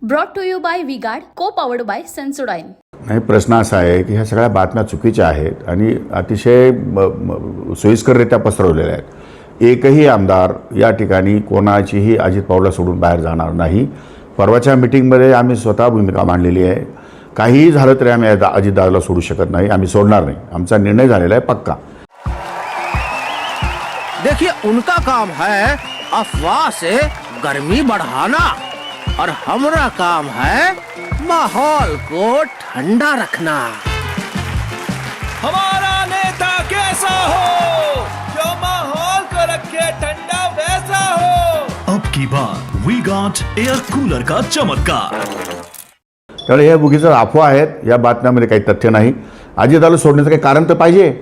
Brought to you bye V-Guard, को powered by Sensodyne. नाही, प्रश्न असा आहे की ह्या सगळ्या बातम्या चुकीच्या आहेत आणि अतिशय सोयीस्कररित्या पसरवलेल्या आहेत. एकही आमदार या ठिकाणी कोणाचीही अजित पवारला सोडून बाहेर जाणार नाही. परवाच्या मिटिंगमध्ये आम्ही स्वतः भूमिका मांडलेली आहे. काहीही झालं तरी आम्ही अजितदादाला सोडू शकत नाही, आम्ही सोडणार नाही. आमचा निर्णय झालेला आहे पक्का. देखिए, उनका काम है अफवाह से गर्मी बढ़ाना और हमारा काम है माहौल को ठंडा रखना. हमारा नेता कैसा हो जो माहौल को रखे ठंडा वैसा हो. अब की बार वी गॉट एयर कूलर का चमत्कार. त्यामुळे हे उगीच अफवा आहेत, या बातम्यामध्ये काही तथ्य नाही. अजितदादाला सोडण्याचं काही कारण तर पाहिजे.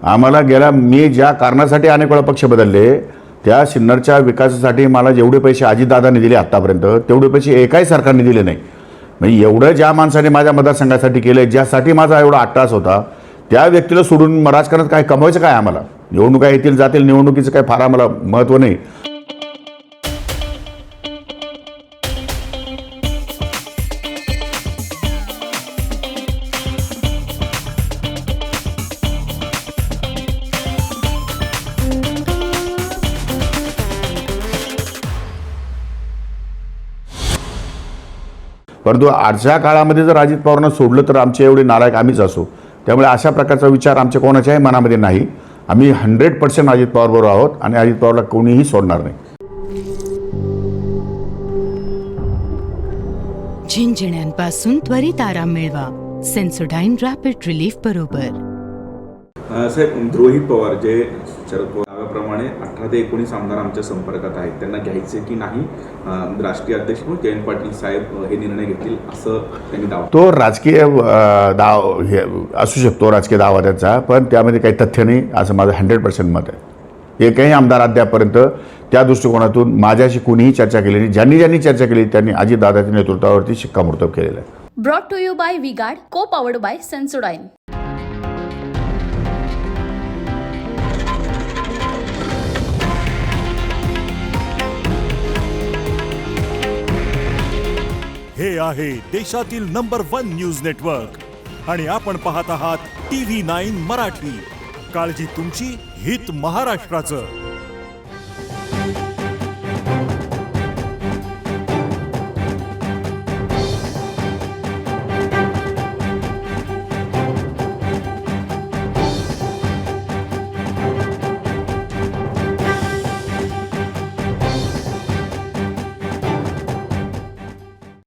आम्हाला मी ज्या कारणासाठी अनेक वेळा पक्ष बदलले, त्या सिन्नरच्या विकासासाठी मला जेवढे पैसे अजितदादांनी दिले आत्तापर्यंत तेवढे पैसे एकाही सरकारने दिले नाही. म्हणजे एवढं ज्या माणसाने माझ्या मतदारसंघासाठी केलं, ज्यासाठी माझा एवढा अट्टास होता, त्या व्यक्तीला सोडून राजकारणात काय कमवायचं काय आम्हाला? निवडणुका येतील जातील, निवडणुकीचं काय फार आम्हाला महत्त्व नाही. परंतु आजच्या काळामध्ये जर अजित पवारांना सोडलं तर आमचे एवढे नालायक आम्हीच असू. त्यामुळे अशा प्रकारचा विचार आमच्या कोणाच्याही मनामध्ये नाही. आम्ही 100% अजित पवारबरोबर आहोत आणि अजित पवारला कोणीही सोडणार नाही. झिंझिण्यांपासून त्वरित आराम मिळवा सेन्सोडाइन रॅपिड रिलीफ बरोबर. साहेब, रोहित पवार जे शरद पवार नावाप्रमाणे 18 ते 19 आमदार आमच्या संपर्कात आहेत, त्यांना घ्यायचे की नाही, राष्ट्रीय अध्यक्ष जयंत पाटील साहेब हे निर्णय घेतील असं त्यांनी दावा. तो राजकीय दाव हे असू शकतो, राजकीय दावा त्याचा, पण त्यामध्ये काही तथ्य नाही असं माझं 100% मत आहे. एकही आमदार अद्यापर्यंत त्या दृष्टिकोनातून माझ्याशी कोणीही चर्चा केली नाही. ज्यांनी चर्चा केली त्यांनी अजितदादाच्या नेतृत्वावरती शिक्कामोर्तब केलेलं आहे. Brought to you bye V-Guard, को पॉवर्ड बाय सेन्सोडाइन. हे आहे देशातील नंबर 1 न्यूज नेटवर्क आणि आपण पाहत आहात TV9 मराठी. काळजी तुमची, हित महाराष्ट्राचं.